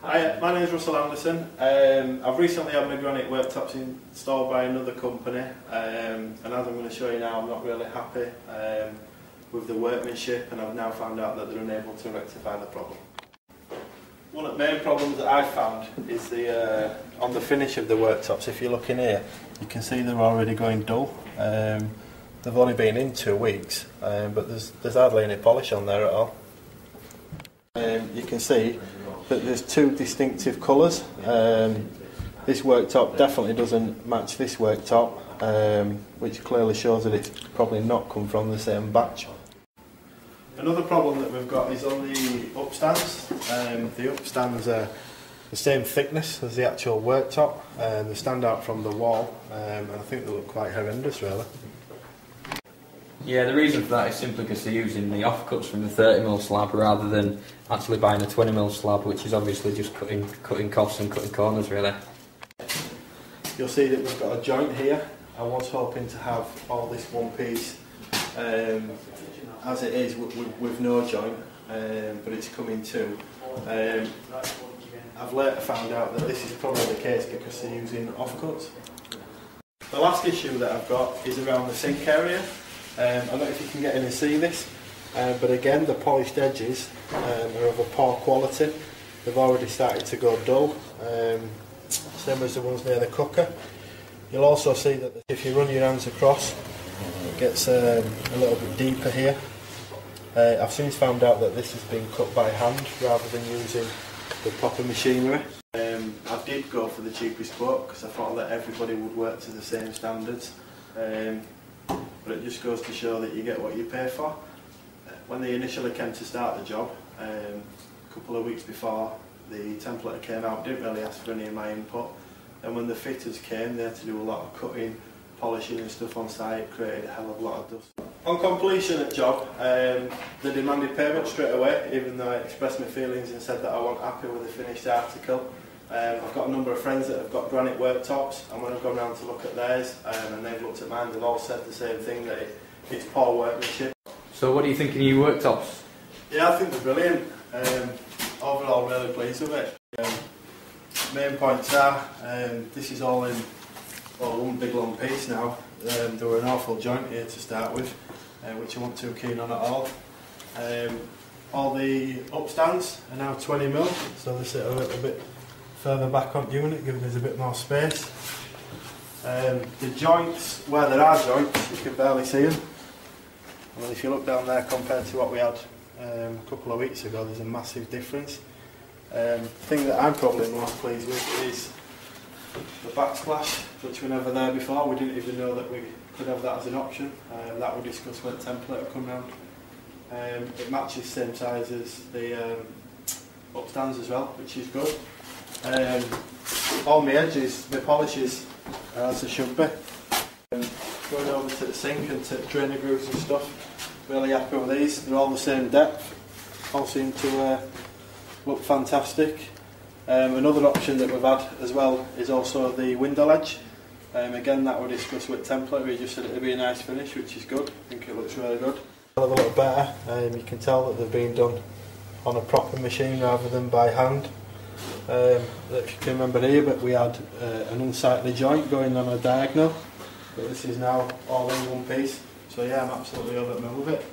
Hi, my name is Russell Anderson. I've recently had my granite worktops installed by another company, and as I'm going to show you now, I'm not really happy with the workmanship, and I've now found out that they're unable to rectify the problem. One of the main problems that I've found is on the finish of the worktops. If you look in here, you can see they're already going dull. They've only been in 2 weeks, but there's hardly any polish on there at all. You can see that there's 2 distinctive colours. This worktop definitely doesn't match this worktop, which clearly shows that it's probably not come from the same batch. Another problem that we've got is on the upstands. The upstands are the same thickness as the actual worktop, and they stand out from the wall, and I think they look quite horrendous really. Yeah, the reason for that is simply because they're using the offcuts from the 30mm slab rather than actually buying a 20mm slab, which is obviously just cutting costs and cutting corners really. You'll see that we've got a joint here. I was hoping to have all this one piece as it is with no joint, but it's come in 2. I've later found out that this is probably the case because they're using offcuts. The last issue that I've got is around the sink area. I don't know if you can get in and see this, but again the polished edges are of a poor quality. They've already started to go dull, same as the ones near the cooker. You'll also see that if you run your hands across, it gets a little bit deeper here. I've since found out that this has been cut by hand rather than using the proper machinery. I did go for the cheapest quote because I thought that everybody would work to the same standards. But it just goes to show that you get what you pay for. When they initially came to start the job, a couple of weeks before the templater came out, didn't really ask for any of my input. And when the fitters came, they had to do a lot of cutting, polishing and stuff on site. It created a hell of a lot of dust. On completion of the job, they demanded payment straight away, even though I expressed my feelings and said that I wasn't happy with the finished article. I've got a number of friends that have got granite worktops, and when I've gone round to look at theirs and they've looked at mine, they've all said the same thing, that it's poor workmanship. So what do you think of your worktops? Yeah, I think they're brilliant. Overall really pleased with it. Main points are, this is all in one big long piece now. There were an awful joint here to start with, which I wasn't too keen on at all. All the upstands are now 20mm, so they sit a little bit further back on the unit, giving us a bit more space. The joints, where there are joints, you can barely see them. Well, if you look down there compared to what we had a couple of weeks ago, there's a massive difference. The thing that I'm probably most pleased with is the backsplash, which were never there before. We didn't even know that we could have that as an option. That we'll discuss when the template come round. It matches the same size as the upstands as well, which is good. All my edges, my polishes are as they should be. Going over to the sink and to drainer grooves and stuff, really happy with these. They're all the same depth, all seem to look fantastic. Another option that we've had as well is also the window ledge. Again, that we'll discuss with template. We just said it would be a nice finish, which is good. I think it looks really good. A little better. You can tell that they've been done on a proper machine rather than by hand. If you can remember here, but we had an unsightly joint going on a diagonal, but this is now all in one piece. So yeah, I'm absolutely over the moon with it.